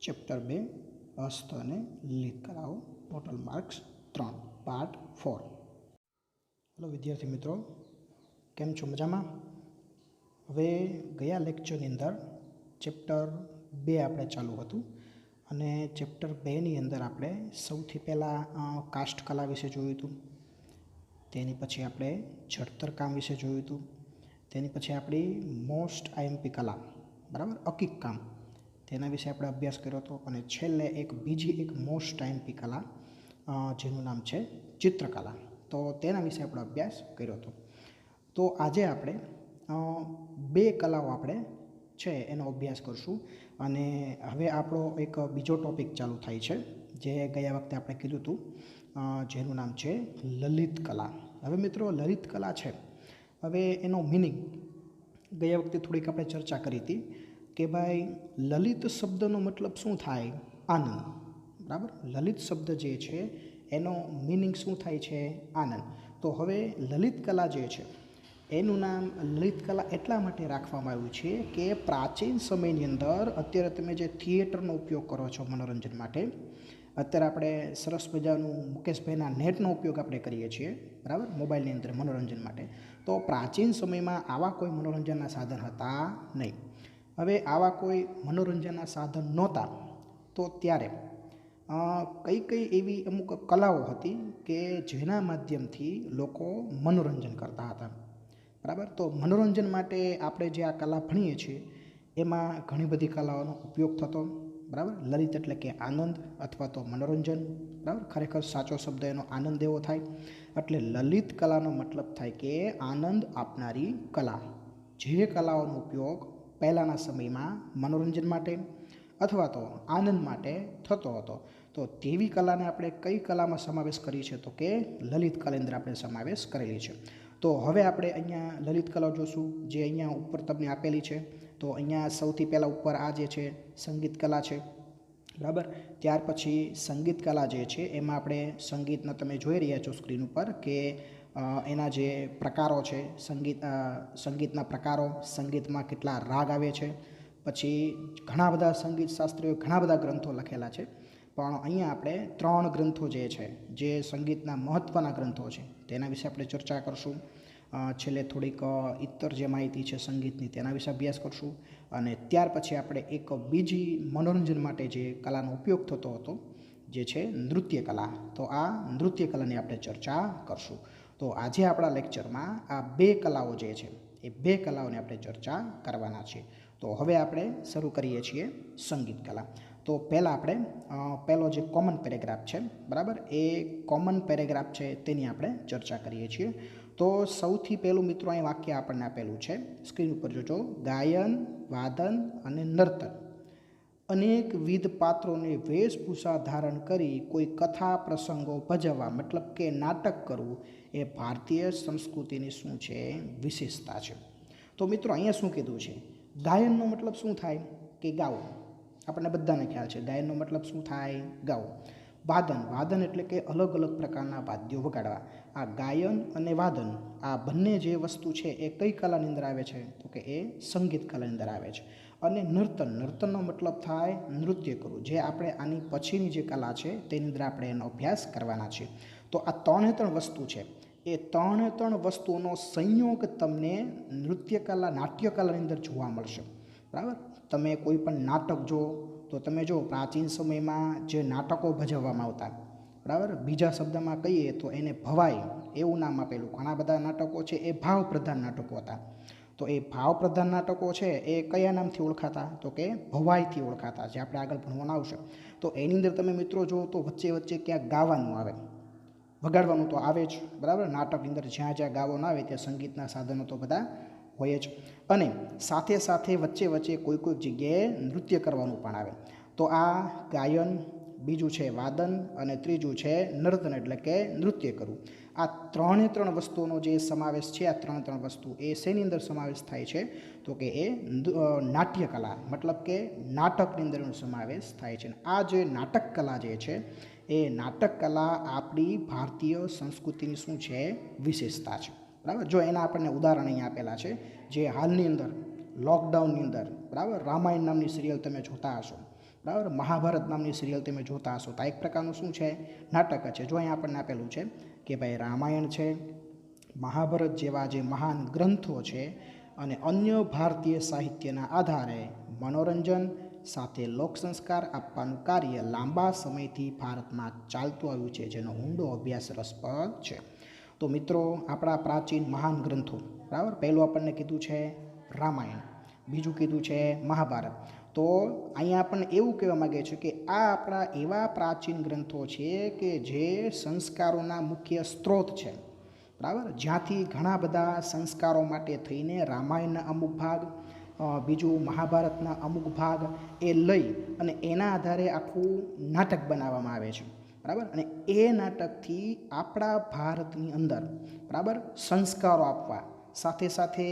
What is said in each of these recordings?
Chapter 2 હસ્ત અને લલિત કલાઓ ટોટલ માર્ક્સ 3 પાર્ટ 4। હેલો વિદ્યાર્થી મિત્રો, કેમ છો? મજામાં? હવે ગયા લેક્ચરની અંદર ચેપ્ટર 2 આપણે ચાલુ હતું અને ચેપ્ટર 2ની અંદર આપણે સૌથી પહેલાં કાસ્ટ કલા વિશે જોયું હતું, તેની પછી આપણે જડતર કામ વિશે જોયું હતું, તેની પછી આપણી મોસ્ટ આઈએમપી કલા, બરાબર, અકીક કામ, તેના વિશે આપણે અભ્યાસ કર્યો હતો અને છેલ્લે બીજી એક મોસ્ટ આઈએમપી કલા જેનું નામ છે ચિત્રકલા, તો તેના વિશે આપણે અભ્યાસ કર્યો હતો। તો આજે આપણે બે કલાઓ આપણે છે એનો અભ્યાસ કરશું અને હવે આપણો એક બીજો ટૉપિક ચાલુ થાય છે જે ગયા વખતે આપણે કીધું હતું, જેનું નામ છે લલિત કલા। હવે મિત્રો, લલિત કલા છે, હવે એનો મિનિંગ ગયા વખતે થોડીક આપણે ચર્ચા કરી હતી કે ભાઈ લલિત શબ્દનો મતલબ શું થાય? આનંદ, બરાબર। લલિત શબ્દ જે છે એનો મિનિંગ શું થાય છે? આનંદ। તો હવે લલિત કલા જે છે એનું નામ લલિત કલા એટલા માટે રાખવામાં આવ્યું છે કે પ્રાચીન સમયની અંદર, અત્યારે તમે જે થિયેટરનો ઉપયોગ કરો છો મનોરંજન માટે, અત્યારે આપણે સરસ મજાનું મુકેશભાઈના નેટનો ઉપયોગ આપણે કરીએ છીએ, બરાબર, મોબાઈલની અંદર મનોરંજન માટે, તો પ્રાચીન સમયમાં આવા કોઈ મનોરંજનના સાધન હતા નહીં। હવે આવા કોઈ મનોરંજનના સાધન નહોતા, તો ત્યારે કઈ કઈ એવી અમુક કલાઓ હતી કે જેના માધ્યમથી લોકો મનોરંજન કરતા હતા, બરાબર। તો મનોરંજન માટે આપણે જે આ કલા ભણીએ છીએ એમાં ઘણી બધી કલાઓનો ઉપયોગ થતો, બરાબર। લલિત એટલે કે આનંદ અથવા તો મનોરંજન, બરાબર, ખરેખર સાચો શબ્દ એનો આનંદ એવો થાય, એટલે લલિત કલાનો મતલબ થાય કે આનંદ આપનારી કલા। જે કલાઓનો ઉપયોગ પહેલાંના સમયમાં મનોરંજન માટે અથવા તો આનંદ માટે થતો હતો, તો તેવી કલાને આપણે કઈ કલામાં સમાવેશ કરી છે? તો કે લલિત કલાની અંદર આપણે સમાવેશ કરેલી છે। તો હવે આપણે અહીંયા લલિત કલા જોશું, જે અહીંયા ઉપર તમને આપેલી છે। તો અહીંયા સૌથી પહેલાં ઉપર આ જે છે સંગીત કલા છે, બરાબર। ત્યાર પછી સંગીત કલા જે છે એમાં આપણે સંગીતના, તમે જોઈ રહ્યા છો સ્ક્રીન ઉપર કે એના જે પ્રકારો છે, સંગીતના પ્રકારો, સંગીતમાં કેટલા રાગ આવે છે, પછી ઘણા બધા સંગીત શાસ્ત્રીઓ ઘણા બધા ગ્રંથો લખેલા છે, પણ અહીંયા આપણે 3 ગ્રંથો જે છે, જે સંગીતના મહત્ત્વના ગ્રંથો છે, તેના વિશે આપણે ચર્ચા કરશું। છેલ્લે થોડીક ઇતર જે માહિતી છે સંગીતની તેના વિશે અભ્યાસ કરશું અને ત્યાર પછી આપણે એક બીજી મનોરંજન માટે જે કલાનો ઉપયોગ થતો હતો, જે છે નૃત્ય કલા, તો આ નૃત્ય કલાની આપણે ચર્ચા કરશું। તો આજે આપણા લેક્ચરમાં આ બે કલાઓ જે છે એ બે કલાઓની આપણે ચર્ચા કરવાના છીએ। તો હવે આપણે શરૂ કરીએ છીએ સંગીત કલા। તો પહેલાં આપણે પહેલો જે કોમન પેરેગ્રાફ છે, બરાબર, એ કોમન પેરેગ્રાફ છે તેની આપણે ચર્ચા કરીએ છીએ। તો સૌથી પહેલું મિત્રો અહીં વાક્ય આપણને આપેલું છે, સ્ક્રીન ઉપર જોજો, ગાયન, વાદન અને નર્તન અનેકવિધ પાત્રોને વેશભૂષા ધારણ કરી કોઈ કથા પ્રસંગો ભજવવા, મતલબ કે નાટક કરવું, એ ભારતીય સંસ્કૃતિની શું છે? વિશેષતા છે। તો મિત્રો અહીંયા શું કીધું છે? ગાયનનો મતલબ શું થાય? કે ગાવું, આપણને બધાને ખ્યાલ છે ગાયનનો મતલબ શું થાય? ગાવું। વાદન, વાદન એટલે કે અલગ અલગ પ્રકારના વાદ્યો વગાડવા। આ ગાયન અને વાદન, આ બંને જે વસ્તુ છે એ કઈ કલાની અંદર આવે છે? તો કે એ સંગીત કલાની અંદર આવે છે। અને નર્તન, નર્તનનો મતલબ થાય નૃત્ય કરવું, જે આપણે આની પછીની જે કલા છે તેની અંદર આપણે એનો અભ્યાસ કરવાના છીએ। તો આ 3 વસ્તુ છે, એ 3 વસ્તુઓનો સંયોગ તમને નૃત્ય કલા, નાટ્ય કલાની અંદર જોવા મળશે, બરાબર। તમે કોઈ પણ નાટક જો, તો તમે જો પ્રાચીન સમયમાં જે નાટકો ભજવવામાં આવતા, બરાબર, બીજા શબ્દમાં કહીએ તો એને ભવાઈ એવું નામ આપેલું, ઘણા બધા નાટકો છે એ ભાવપ્રધાન નાટકો હતા, તો એ ભાવપ્રધાન નાટકો છે એ કયા નામથી ઓળખાતા? તો કે ભવાઈથી ઓળખાતા, જે આપણે આગળ ભણવાનું આવશે। તો એની અંદર તમે મિત્રો જો તો વચ્ચે વચ્ચે ક્યાંક ગાવાનું આવે, વગાડવાનું તો આવે જ, બરાબર, નાટકની અંદર જ્યાં જ્યાં ગાવાનું આવે ત્યાં સંગીતના સાધનો તો બધા હોય જ, અને સાથે સાથે વચ્ચે વચ્ચે કોઈ કોઈક જગ્યાએ નૃત્ય કરવાનું પણ આવે। તો આ ગાયન, બીજું છે વાદન અને ત્રીજું છે નર્તન એટલે કે નૃત્ય કરવું। આ 3 વસ્તુઓનો જે સમાવેશ છે, આ 3 વસ્તુ એ શેની અંદર સમાવેશ થાય છે? તો કે એ નાટ્ય કલા, મતલબ કે નાટકની અંદર સમાવેશ થાય છે। આ જે નાટક કલા જે છે એ નાટક કલા આપણી ભારતીય સંસ્કૃતિની શું છે? વિશેષતા છે, બરાબર। જો એના આપણને ઉદાહરણ અહીંયા આપેલા છે, જે હાલની અંદર લોકડાઉનની અંદર, બરાબર, રામાયણ નામની સિરિયલ તમે જોતા હશો, બરાબર. મહાભારત નામની સિરિયલ તમે જોતા હશો તો આ એક પ્રકારનું શું છે, નાટક છે. જો અહીંયા આપણને આપેલું છે કે ભાઈ રામાયણ છે, મહાભારત જેવા જે મહાન ગ્રંથો છે અને અન્ય ભારતીય સાહિત્યના આધારે મનોરંજન સાથે લોક સંસ્કાર આપવાનું કાર્ય લાંબા સમયથી ભારતમાં ચાલતું આવ્યું છે, જેનો ઊંડો અભ્યાસ રસપ્રદ છે. તો મિત્રો, આપણા પ્રાચીન મહાન ગ્રંથો, બરાબર. પહેલું આપણને કીધું છે રામાયણ, બીજું કીધું છે મહાભારત. તો અહીંયા આપણને એવું કહેવા માગે છે કે આ આપણા એવા પ્રાચીન ગ્રંથો છે કે જે સંસ્કારોના મુખ્ય સ્ત્રોત છે, બરાબર. જ્યાંથી ઘણા બધા સંસ્કારો માટે થઈને રામાયણના અમુક ભાગ, બીજું મહાભારતના અમુક ભાગ એ લઈ અને એના આધારે આખું નાટક બનાવવામાં આવે છે, બરાબર. અને એ નાટકથી આપણા ભારતની અંદર, બરાબર, સંસ્કારો આપવા સાથે સાથે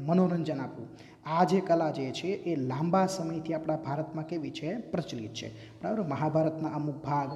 મનોરંજન આપવું, આ જે કલા જે છે એ લાંબા સમયથી આપણા ભારતમાં કેવી છે, પ્રચલિત છે, બરાબર. મહાભારતના અમુક ભાગ,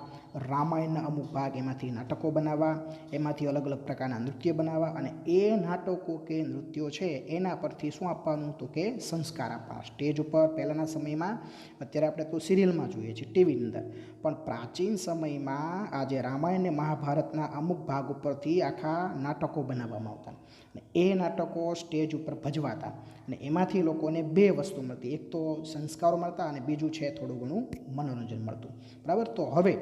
રામાયણના અમુક ભાગ, એમાંથી નાટકો બનાવવા, એમાંથી અલગ અલગ પ્રકારના નૃત્ય બનાવવા અને એ નાટકો કે નૃત્યો છે એના પરથી શું આપવાનું, તો કે સંસ્કાર આપવા. સ્ટેજ ઉપર પહેલાંના સમયમાં, અત્યારે આપણે તો સિરિયલમાં જોઈએ છીએ, ટીવીની અંદર, પણ પ્રાચીન સમયમાં આ જે રામાયણ અને મહાભારતના અમુક ભાગ ઉપરથી આખા નાટકો બનાવવામાં આવતા અને એ નાટકો સ્ટેજ ઉપર ભજવાતા અને એમાંથી લોકોને બે વસ્તુ મળતી, એક તો સંસ્કારો મળતા અને બીજું છે થોડું ઘણું મનોરંજન મળતું, બરાબર. તો હવે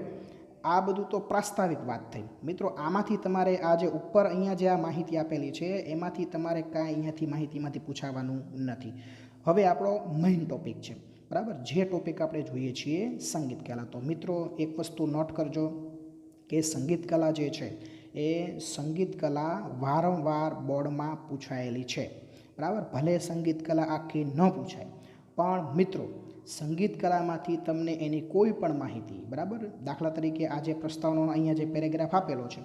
આ બધું તો પ્રાસ્તાવિક વાત થઈ મિત્રો. આમાંથી તમારે આ જે ઉપર અહીંયા જે આ માહિતી આપેલી છે એમાંથી તમારે કાંઈ અહીંયાથી માહિતીમાંથી પૂછાવાનું નથી. હવે આપણો મેઇન ટોપિક છે, બરાબર. જે ટોપિક આપણે જોઈએ છીએ સંગીત કલા. તો મિત્રો, એક વસ્તુ નોટ કરજો કે સંગીત કલા જે છે એ સંગીત કલા વારંવાર બોર્ડમાં પૂછાયેલી છે, બરાબર. ભલે સંગીત કલા આખી ન પૂછાય, પણ મિત્રો સંગીત કલામાંથી તમને એની કોઈ પણ માહિતી, બરાબર. દાખલા તરીકે આ જે પ્રસ્તાવનો અહીંયા જે પેરેગ્રાફ આપેલો છે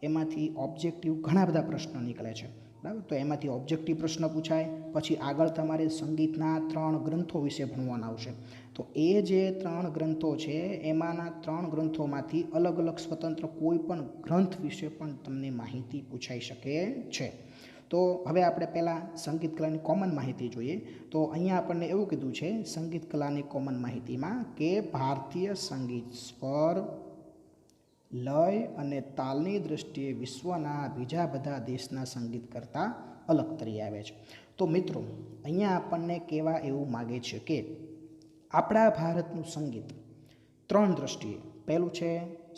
એમાંથી ઓબ્જેક્ટિવ ઘણા બધા પ્રશ્નો નીકળે છે, બરાબર. તો એમાંથી ઓબ્જેક્ટિવ પ્રશ્ન પૂછાય, પછી આગળ તમારે સંગીતના 3 ગ્રંથો વિશે ભણવાના આવશે. તો એ જે 3 ગ્રંથો છે એમાંના 3 ગ્રંથોમાંથી અલગ અલગ સ્વતંત્ર કોઈ પણ ગ્રંથ વિશે પણ તમને માહિતી પૂછાઈ શકે છે. તો હવે આપણે પહેલાં સંગીત કલાની કોમન માહિતી જોઈએ. તો અહીંયા આપણને એવું કીધું છે સંગીત કલાની કોમન માહિતીમાં કે ભારતીય સંગીત સ્વર, લય અને તાલની દૃષ્ટિએ વિશ્વના બીજા બધા દેશના સંગીત કરતાં અલગ તરી આવે છે. તો મિત્રો, અહીંયા આપણને કહેવા એવું માગે છે કે આપણા ભારતનું સંગીત 3 દૃષ્ટિએ, પહેલું છે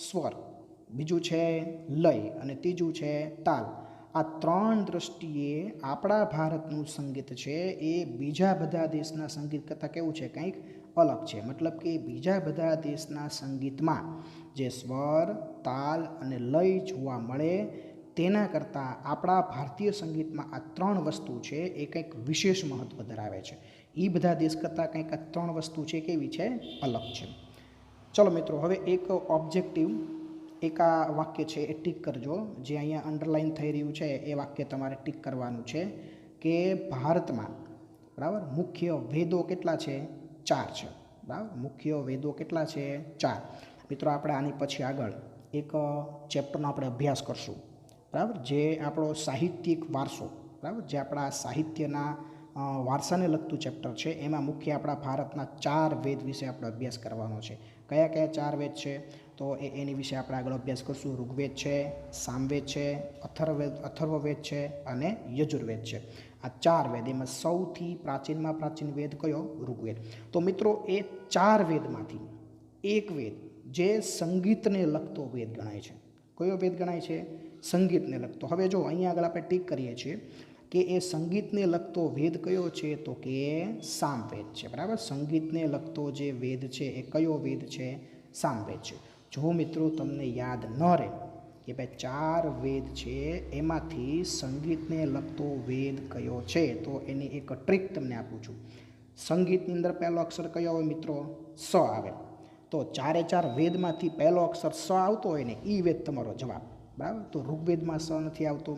સ્વર, બીજું છે લય અને ત્રીજું છે તાલ. આ 3 દૃષ્ટિએ આપણા ભારતનું સંગીત છે એ બીજા બધા દેશના સંગીત કરતાં કેવું છે, કંઈક અલગ છે. મતલબ કે બીજા બધા દેશના સંગીતમાં જે સ્વર, તાલ અને લય જોવા મળે તેના કરતાં આપણા ભારતીય સંગીતમાં આ 3 વસ્તુ છે એ કંઈક વિશેષ મહત્ત્વ ધરાવે છે. એ બધા દેશ કરતાં કંઈક આ 3 વસ્તુ છે કેવી છે, અલગ છે. ચલો મિત્રો, હવે એક ઓબ્જેક્ટિવ એક આ વાક્ય છે એ ટીક કરજો. જે અહીંયા અંડરલાઇન થઈ રહ્યું છે એ વાક્ય તમારે ટીક કરવાનું છે કે ભારતમાં, બરાબર, મુખ્ય વેદો કેટલા છે, 4 છે, બરાબર. મુખ્ય વેદો કેટલા છે, 4. મિત્રો, આપણે આની પછી આગળ એક ચેપ્ટરનો આપણે અભ્યાસ કરશું, બરાબર. જે આપણો સાહિત્યિક વારસો, બરાબર, જે આપણા સાહિત્યના વારસાને લગતું ચેપ્ટર છે એમાં મુખ્ય આપણા ભારતના 4 વેદ વિશે આપણે અભ્યાસ કરવાનો છે. કયા કયા 4 વેદ છે તો એની વિશે આપણે આગળ અભ્યાસ કરશું. ઋગ્વેદ છે, સામવેદ છે, અથર્વવેદ છે અને યજુર્વેદ છે. આ 4 વેદ, એમાં સૌથી પ્રાચીનમાં પ્રાચીન વેદ કયો, ઋગ્વેદ. તો મિત્રો, એ 4 વેદમાંથી એક વેદ જે સંગીતને લગતો વેદ ગણાય છે. કયો વેદ ગણાય છે, સંગીતને લગતો. હવે જો અહીંયા આગળ આપણે ટીક કરીએ છીએ કે એ સંગીતને લગતો વેદ કયો છે તો કે સામવેદ છે, બરાબર. સંગીતને લગતો જે વેદ છે એ કયો વેદ છે, સામવેદ છે. જો મિત્રો તમને યાદ ન રહે કે ભાઈ 4 વેદ છે એમાંથી સંગીતને લગતો વેદ કયો છે, તો એની એક ટ્રીક તમને આપું છું. સંગીતની અંદર પહેલો અક્ષર કયો આવે મિત્રો, સ આવે. તો 4 વેદમાંથી પહેલો અક્ષર સ આવતો હોય ને એ વેદ તમારો જવાબ, બરાબર. તો ઋગ્વેદમાં સ નથી આવતો,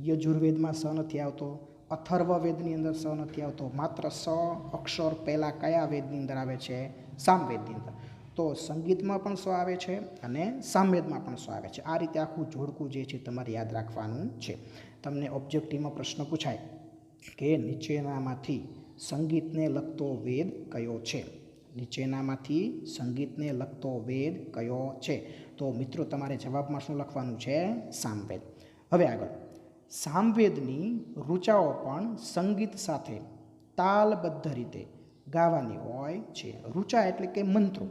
યજુર્વેદમાં સ નથી આવતો, અથર્વવેદની અંદર સ નથી આવતો. માત્ર સ અક્ષર પહેલાં કયા વેદની અંદર આવે છે, સામવેદની અંદર. તો સંગીતમાં પણ સ આવે છે અને સામવેદમાં પણ સ આવે છે. આ રીતે આખું જોડકું જે છે તમારે યાદ રાખવાનું છે. તમને ઓબ્જેક્ટિવમાં પ્રશ્ન પૂછાય કે નીચેનામાંથી સંગીતને લગતો વેદ કયો છે. નીચેનામાંથી સંગીતને લગતો વેદ કયો છે? તો મિત્રો તમારે જવાબમાં શું લખવાનું છે? સામવેદ. હવે આગળ, સામવેદની ઋચાઓ પણ સંગીત સાથે તાલબદ્ધ રીતે ગાવાની હોય છે. ઋચા એટલે કે મંત્રો,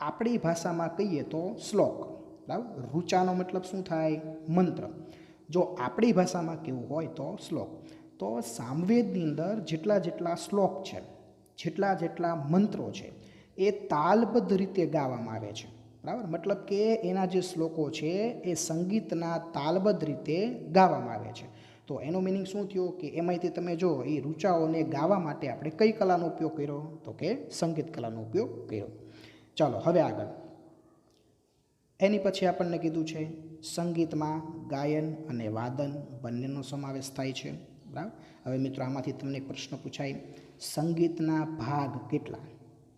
આપણી ભાષામાં કહીએ તો શ્લોક. બરાબર, ઋચાનો મતલબ શું થાય? મંત્ર. જો આપણી ભાષામાં કેવું હોય તો શ્લોક. તો સામવેદની અંદર જેટલા શ્લોક છે, જેટલા મંત્રો છે, એ તાલબદ્ધ રીતે ગાવામાં આવે છે. બરાબર, મતલબ કે એના જે શ્લોકો છે એ સંગીતના તાલબદ્ધ રીતે ગાવામાં આવે છે. તો એનો મિનિંગ શું થયો કે એમાંથી તમે જો એ ઋચાઓને ગાવા માટે આપણે કઈ કલાનો ઉપયોગ કર્યો? તો કે સંગીત કલાનો ઉપયોગ કર્યો. ચાલો હવે આગળ, એની પછી આપણને કીધું છે સંગીતમાં ગાયન અને વાદન બંનેનો સમાવેશ થાય છે. બરાબર, હવે મિત્રો આમાંથી તમને એક પ્રશ્ન પૂછાય, સંગીતના ભાગ કેટલા?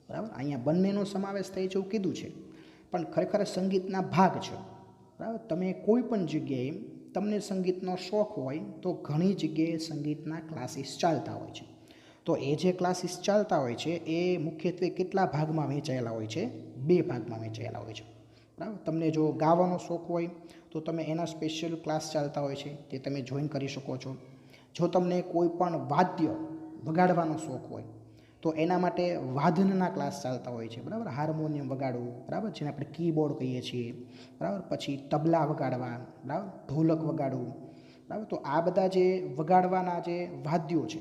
બરાબર, અહીંયા બંનેનો સમાવેશ થાય છે એવું કીધું છે, પણ ખરેખર સંગીતના ભાગ છે. બરાબર, તમે કોઈ પણ જગ્યાએ તમને સંગીતનો શોખ હોય તો ઘણી જગ્યાએ સંગીતના ક્લાસીસ ચાલતા હોય છે. તો એ જે ક્લાસીસ ચાલતા હોય છે એ મુખ્યત્વે કેટલા ભાગમાં વહેંચાયેલા હોય છે? 2 ભાગમાં વહેંચાયેલા હોય છે. બરાબર, તમને જો ગાવાનો શોખ હોય તો તમે એના સ્પેશિયલ ક્લાસ ચાલતા હોય છે, તે તમે જોઈન કરી શકો છો. જો તમને કોઈ પણ વાદ્ય વગાડવાનો શોખ હોય તો એના માટે વાદનના ક્લાસ ચાલતા હોય છે. બરાબર, હાર્મોનિયમ વગાડવું, બરાબર, જેને આપણે કીબોર્ડ કહીએ છીએ. બરાબર, પછી તબલા વગાડવા, બરાબર, ઢોલક વગાડવું. બરાબર, તો આ બધા જે વગાડવાના જે વાદ્યો છે,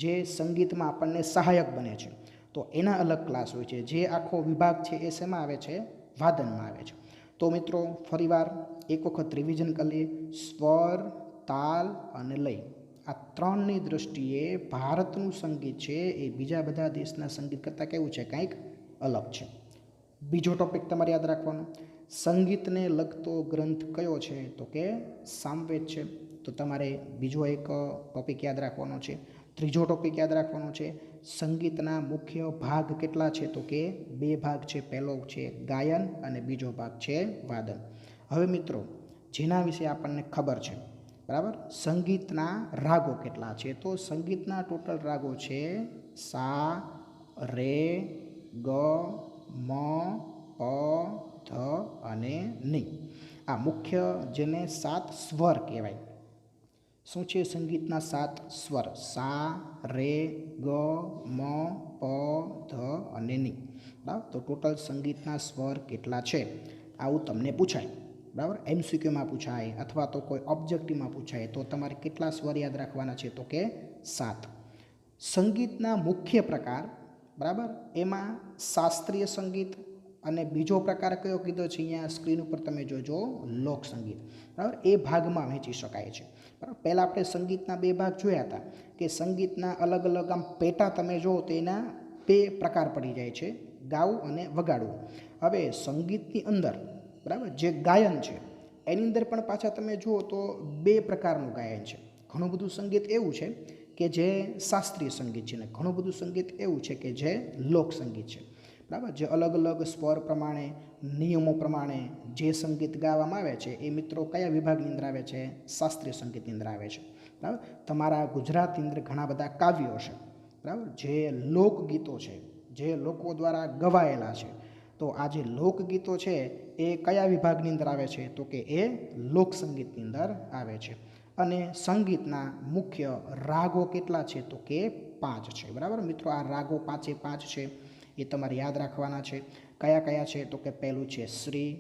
જે સંગીતમાં આપણને સહાયક બને છે, તો એના અલગ ક્લાસ હોય છે. જે આખો વિભાગ છે એ શેમાં આવે છે? વાદનમાં આવે છે. તો મિત્રો ફરીવાર એક વખત રિવિઝન કરીએ. સ્વર, તાલ અને લય, આ ત્રણની દૃષ્ટિએ ભારતનું સંગીત છે એ બીજા બધા દેશના સંગીત કરતાં કેવું છે? કંઈક અલગ છે. બીજો ટોપિક તમારે યાદ રાખવાનો, સંગીતને લગતો ગ્રંથ કયો છે? તો કે સામવેદ છે. તો તમારે બીજો એક ટોપિક યાદ રાખવાનો છે. ત્રીજો ટોપિક યાદ રાખવાનો છે, સંગીતના મુખ્ય ભાગ કેટલા છે? તો કે 2 ભાગ છે. પહેલો છે ગાયન અને બીજો ભાગ છે વાદન. હવે મિત્રો જેના વિશે આપણને ખબર છે, બરાબર, સંગીતના રાગો કેટલા છે? તો સંગીતના ટોટલ રાગો છે સા, રે, ગ, મ, પ, ધ અને ની. આ મુખ્ય જેને 7 સ્વર કહેવાય. શું છે સંગીતના 7 સ્વર? સા, રે, ગ, મ, પ, ધ અને ની. બરાબર, તો ટોટલ સંગીતના સ્વર કેટલા છે આવું તમને પૂછાય. બરાબર, MCQમાં પૂછાય અથવા તો કોઈ ઓબ્જેક્ટિવમાં પૂછાય તો તમારે કેટલા સ્વર યાદ રાખવાના છે? તો કે 7. સંગીતના મુખ્ય પ્રકાર, બરાબર, એમાં શાસ્ત્રીય સંગીત અને બીજો પ્રકાર કયો કીધો છે અહીંયા સ્ક્રીન ઉપર તમે જોજો, લોક સંગીત. બરાબર, એ ભાગમાં વહેંચી શકાય છે. બરાબર, પહેલાં આપણે સંગીતના 2 ભાગ જોયા હતા કે સંગીતના અલગ અલગ આમ પેટા તમે જુઓ તો એના 2 પ્રકાર પડી જાય છે, ગાવું અને વગાડવું. હવે સંગીતની અંદર, બરાબર, જે ગાયન છે એની અંદર પણ પાછા તમે જુઓ તો 2 પ્રકારનું ગાયન છે. ઘણું બધું સંગીત એવું છે કે જે શાસ્ત્રીય સંગીત છે, ને ઘણું બધું સંગીત એવું છે કે જે લોક સંગીત છે. બરાબર, જે અલગ અલગ સ્વર પ્રમાણે, નિયમો પ્રમાણે જે સંગીત ગાવામાં આવે છે એ મિત્રો કયા વિભાગની અંદર આવે છે? શાસ્ત્રીય સંગીતની અંદર આવે છે. બરાબર, તમારા ગુજરાતની અંદર ઘણા બધા કાવ્યો છે, બરાબર, જે લોકગીતો છે, જે લોકો દ્વારા ગવાયેલા છે. તો આ જે લોકગીતો છે એ કયા વિભાગની અંદર આવે છે? તો કે એ લોકસંગીતની અંદર આવે છે. અને સંગીતના મુખ્ય રાગો કેટલા છે? તો કે 5 છે. બરાબર મિત્રો, આ રાગો 5 છે એ તમારે યાદ રાખવાના છે. કયા કયા છે? તો કે પહેલું છે શ્રી,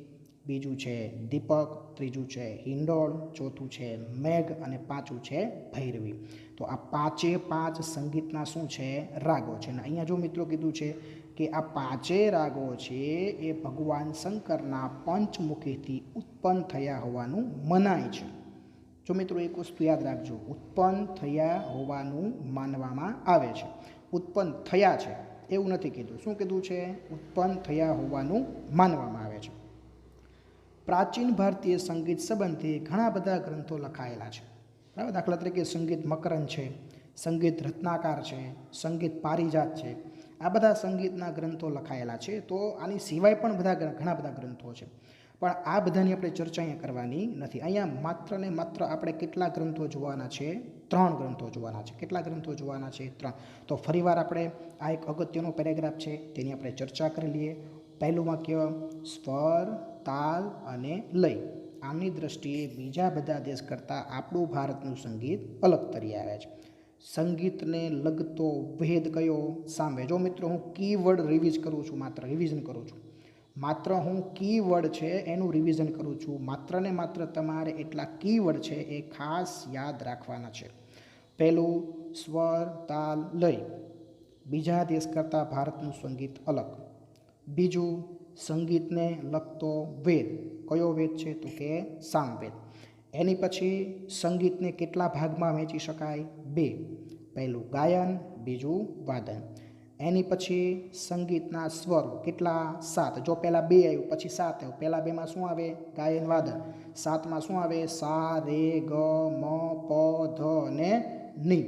બીજું છે દીપક, ત્રીજું છે હિંડોળ, ચોથું છે મેઘ અને પાંચમું છે ભૈરવી. તો આ 5 સંગીતના શું છે? રાગો છે. અને અહીંયા જો મિત્રો કીધું છે કે આ 5 રાગો છે એ ભગવાન શંકરના પંચમુખીથી ઉત્પન્ન થયા હોવાનું મનાય છે. જો મિત્રો એક વસ્તુ યાદ રાખજો, ઉત્પન્ન થયા હોવાનું માનવામાં આવે છે. ઉત્પન્ન થયા છે એવું નથી કીધું. શું કીધું છે? ઉત્પન્ન થયા હોવાનું માનવામાં આવે છે. પ્રાચીન ભારતીય સંગીત સંબંધી ઘણા બધા ગ્રંથો લખાયેલા છે. બરાબર, દાખલા તરીકે સંગીત મકરંદ છે, સંગીત રત્નાકર છે, સંગીત પારિજાત છે. આ બધા સંગીતના ગ્રંથો લખાયેલા છે. તો આની સિવાય પણ ઘણા બધા ગ્રંથો છે. પણ આ બધાની આપણે ચર્ચા અહીંયા કરવાની નથી. અહીંયા માત્ર ને માત્ર આપણે કેટલા ગ્રંથો જોવાના છે? 3 ગ્રંથો જોવાના છે. કેટલા ગ્રંથો જોવાના છે? 3. તો ફરીવાર આપણે આ એક અગત્યનો પેરેગ્રાફ છે તેની આપણે ચર્ચા કરી લઈએ. પહેલું વાક્ય, સ્વર, તાલ અને લય આમની દ્રષ્ટિએ બીજા બધા દેશ કરતાં આપણું ભારતનું સંગીત અલગ તરી આવે છે. સંગીતને લગતો ભેદ કયો? સામે જો મિત્રો હું કીવર્ડ રિવિઝન કરું છું, માત્ર હું કીવર્ડ છે એનું રિવિઝન કરું છું. માત્ર ને માત્ર તમારે એટલા કીવર્ડ છે એ ખાસ યાદ રાખવાના છે. પહેલું, સ્વર, તાલ, લય બીજા દેશ કરતાં ભારતનું સંગીત અલગ. બીજું, સંગીતને લગતો વેદ કયો વેદ છે? તો કે સામવેદ. એની પછી સંગીતને કેટલા ભાગમાં વહેંચી શકાય? 2. પહેલું ગાયન, બીજું વાદન. એની પછી સંગીતના સ્વરો કેટલા? 7. જો પહેલાં 2 આવ્યું પછી 7 આવ્યું. પહેલાં 2માં શું આવે? ગાયન, વાદન. 7માં શું આવે? સા, રે, ગ, મ, પ, ધ અને ની.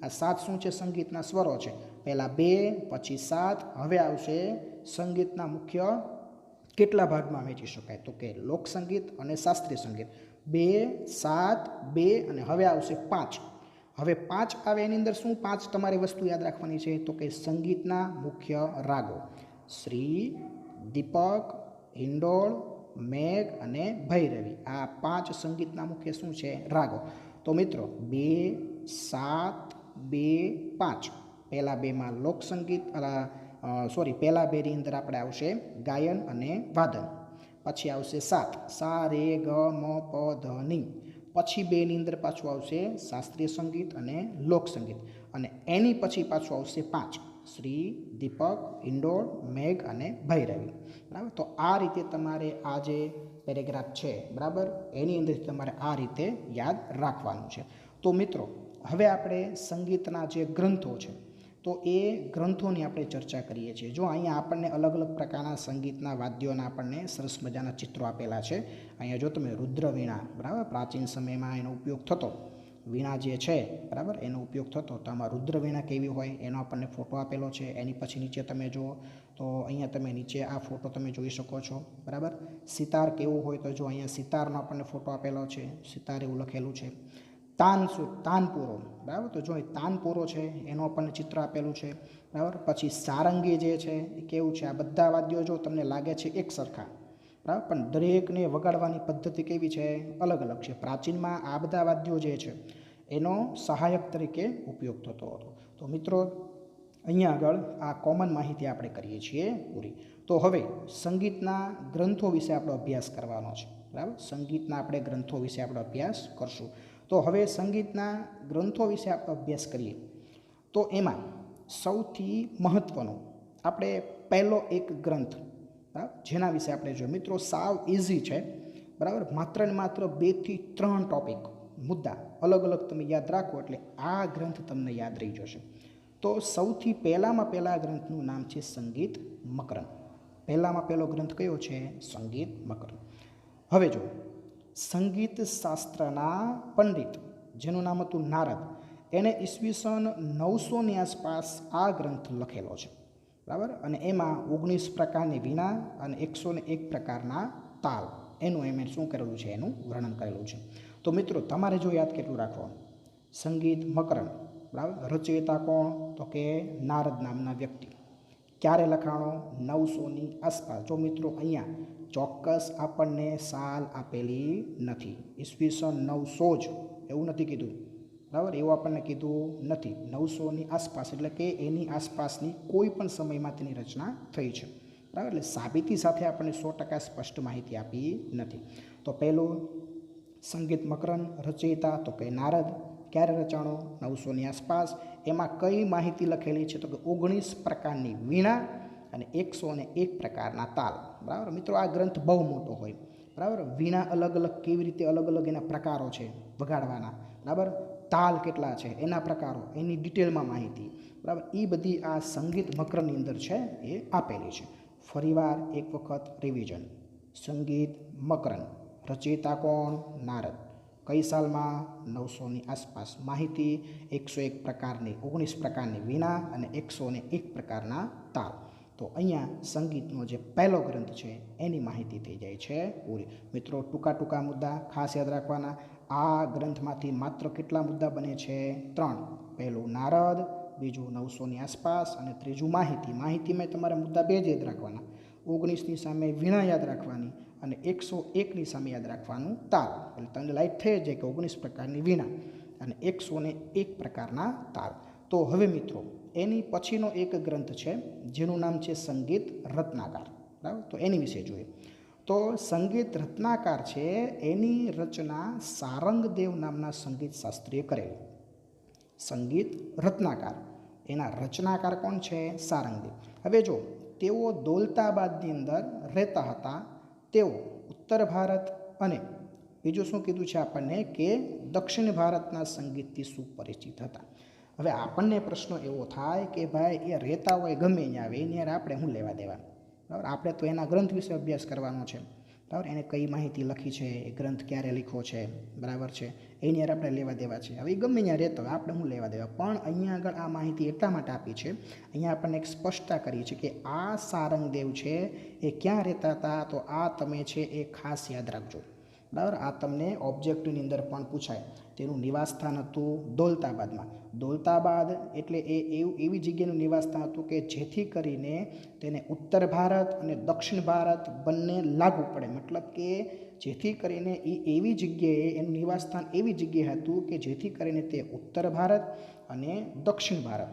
આ 7 શું છે? સંગીતના સ્વરો છે. પહેલાં 2 પછી 7. હવે આવશે સંગીતના મુખ્ય કેટલા ભાગમાં વહેંચી શકાય? તો કે લોકસંગીત અને શાસ્ત્રીય સંગીત. 2, 7, 2 અને હવે આવશે 5. હવે 5 આવે એની અંદર શું 5 તમારે વસ્તુ યાદ રાખવાની છે? તો કે સંગીતના મુખ્ય રાગો શ્રી, દીપક, હિંડોળ, મેઘ અને ભૈરવી. આ 5 સંગીતના મુખ્ય શું છે? રાગો. તો મિત્રો 2, 7, 2, 5 પહેલાં 2માં લોકસંગીત પહેલાં 2ની અંદર આપણે આવશે ગાયન અને વાદન. પછી આવશે 7, સા, રે, ગ, મ, પ, ધ, ની. પછી 2ની અંદર પાછું આવશે શાસ્ત્રીય સંગીત અને લોકસંગીત. અને એની પછી પાછું આવશે 5, શ્રી, દીપક, હિંડોળ, મેઘ અને ભૈરવી. બરાબર. તો આ રીતે તમારે આ જે પેરેગ્રાફ છે બરાબર એની અંદર તમારે આ રીતે યાદ રાખવાનું છે. તો મિત્રો હવે આપણે સંગીતના જે ગ્રંથો છે તો એ ગ્રંથોની આપણે ચર્ચા કરીએ છીએ. જો અહીંયા આપણને અલગ અલગ પ્રકારના સંગીતના વાદ્યોના આપણને સરસ મજાના ચિત્રો આપેલા છે. અહીંયા જો તમે રુદ્રવીણા બરાબર પ્રાચીન સમયમાં એનો ઉપયોગ થતો, વીણા જે છે બરાબર એનો ઉપયોગ થતો, તો આમાં રુદ્રવીણા કેવી હોય એનો આપણને ફોટો આપેલો છે. એની પછી નીચે તમે જુઓ તો અહીંયા તમે નીચે આ ફોટો તમે જોઈ શકો છો બરાબર. સિતાર કેવું હોય તો જો અહીંયા સિતારનો આપણને ફોટો આપેલો છે, સિતાર એવું લખેલું છે. તાનપુરો બરાબર, તો જો તાનપુરો છે એનો આપણને ચિત્ર આપેલું છે બરાબર. પછી સારંગી જે છે એ કેવું છે? આ બધા વાદ્યો જો તમને લાગે છે એક સરખા બરાબર, પણ દરેકને વગાડવાની પદ્ધતિ કેવી છે? અલગ અલગ છે. પ્રાચીનમાં આ બધા વાદ્યો જે છે એનો સહાયક તરીકે ઉપયોગ થતો હતો. તો મિત્રો અહીંયા આગળ આ કોમન માહિતી આપણે કરીએ છીએ પૂરી. તો હવે સંગીતના ગ્રંથો વિશે આપણો અભ્યાસ કરવાનો છે બરાબર. સંગીતના આપણે ગ્રંથો વિશે આપણો અભ્યાસ કરશું. તો હવે સંગીતના ગ્રંથો વિશે આપણે અભ્યાસ કરીએ તો એમાં સૌથી મહત્ત્વનો આપણે પહેલો એક ગ્રંથ બરાબર જેના વિશે આપણે જોઈએ. મિત્રો સાવ ઇઝી છે બરાબર. માત્ર ને માત્ર 2 થી 3 ટોપિક મુદ્દા અલગ અલગ તમે યાદ રાખો એટલે આ ગ્રંથ તમને યાદ રહી જશે. તો સૌથી પહેલા ગ્રંથનું નામ છે સંગીત મકરંદ. પહેલો ગ્રંથ કયો છે? સંગીત મકરંદ. હવે જો સંગીત શાસ્ત્રના પંડિત જેનું નામ હતું નારદ, એને ઈસવીસન 900ની આસપાસ આ ગ્રંથ લખેલો છે બરાબર. અને એમાં 19 પ્રકારની વીણા અને 101 પ્રકારના તાલ એનું એમ શું કરેલું છે? એનું વર્ણન કરેલું છે. તો મિત્રો તમારે જો યાદ કેટલું રાખવાનું, સંગીત મકરંદ બરાબર. રચયિતા કોણ? તો કે નારદ નામના વ્યક્તિ. ક્યારે લખાણો? 900ની આસપાસ. જો મિત્રો અહીંયા ચોક્કસ આપણને સાલ આપેલી નથી. ઈસવીસન 900 જ એવું નથી કીધું બરાબર, એવું આપણને કીધું નથી. 900ની આસપાસ એટલે કે એની આસપાસની કોઈ પણ સમયમાં તેની રચના થઈ છે બરાબર. એટલે સાબિતી સાથે આપણને 100% સ્પષ્ટ માહિતી આપી નથી. તો પહેલું સંગીત મકરંદ, રચયિતા તો કે નારદ. ક્યારે રચાણો? 900ની આસપાસ. એમાં કઈ માહિતી લખેલી છે? તો કે 19 પ્રકારની વીણા અને 101 પ્રકારના તાલ બરાબર. મિત્રો આ ગ્રંથ બહુ મોટો હોય બરાબર. વીણા અલગ અલગ કેવી રીતે અલગ અલગ એના પ્રકારો છે વગાડવાના બરાબર. તાલ કેટલા છે એના પ્રકારો, એની ડિટેલમાં માહિતી બરાબર. એ બધી આ સંગીત મકરંદની અંદર છે એ આપેલી છે. ફરીવાર એક વખત રિવિઝન. સંગીત મકરંદ, રચયિતા કોણ? નારદ. કઈ સાલમાં? 900ની આસપાસ. માહિતી 101 પ્રકારની 19 પ્રકારની વીણા અને 101 પ્રકારના તાલ. તો અહીંયા સંગીતનો જે પહેલો ગ્રંથ છે એની માહિતી થઈ જાય છે પૂરી. મિત્રો ટૂંકા ટૂંકા મુદ્દા ખાસ યાદ રાખવાના. આ ગ્રંથમાંથી માત્ર કેટલા મુદ્દા બને છે? 3. પહેલું નારદ, બીજું 900ની આસપાસ અને ત્રીજું માહિતી. માહિતીમાં તમારે મુદ્દા 2 જ યાદ રાખવાના. 19ની સામે વીણા યાદ રાખવાની અને 101ની સામે યાદ રાખવાનું તાલ. એટલે તમને લાઈટ થઈ જાય કે 19 પ્રકારની વીણા અને 101 પ્રકારના તાલ. તો હવે મિત્રો એની પછીનો એક ગ્રંથ છે જેનું નામ છે સંગીત રત્નાકર. બરાબર, તો એની વિશે જોઈએ. તો સંગીત રત્નાકર છે એની રચના સારંગદેવ નામના સંગીત શાસ્ત્રીએ કરેલી. સંગીત રત્નાકર, એના રચનાકાર કોણ છે? સારંગદેવ. હવે જો તેઓ દૌલતાબાદની અંદર રહેતા હતા. તેઓ ઉત્તર ભારત અને બીજું શું કીધું છે આપણને કે દક્ષિણ ભારતના સંગીતથી સુપરિચિત હતા. હવે આપણને પ્રશ્ન એવો થાય કે ભાઈ એ રહેતા હોય ગમે ત્યાં આવે એની યાર આપણે શું લેવા દેવા? બરાબર, આપણે તો એના ગ્રંથ વિશે અભ્યાસ કરવાનો છે. બરાબર, એને કઈ માહિતી લખી છે, એ ગ્રંથ ક્યારે લખ્યો છે, બરાબર છે, એની યાર આપણે લેવા દેવા છે. હવે એ ગમે ત્યાં રહેતો હોય આપણે શું લેવા દેવા? પણ અહીંયા આગળ આ માહિતી એટલા માટે આપી છે, અહીંયા આપણને એક સ્પષ્ટતા કરી છે કે આ સારંગદેવ છે એ ક્યાં રહેતા હતા. તો આ તમે છે એ ખાસ યાદ રાખજો. બરાબર, આ તમને ઓબ્જેક્ટની અંદર પણ પૂછાય. તેનું નિવાસસ્થાન હતું દૌલતાબાદમાં. દૌલતાબાદ એટલે એવી જગ્યાનું નિવાસસ્થાન હતું કે જેથી કરીને તેને ઉત્તર ભારત અને દક્ષિણ ભારત બંને લાગુ પડે. મતલબ કે જેથી કરીને એ એવી જગ્યાએ એનું નિવાસસ્થાન એવી જગ્યાએ હતું કે જેથી કરીને તે ઉત્તર ભારત અને દક્ષિણ ભારત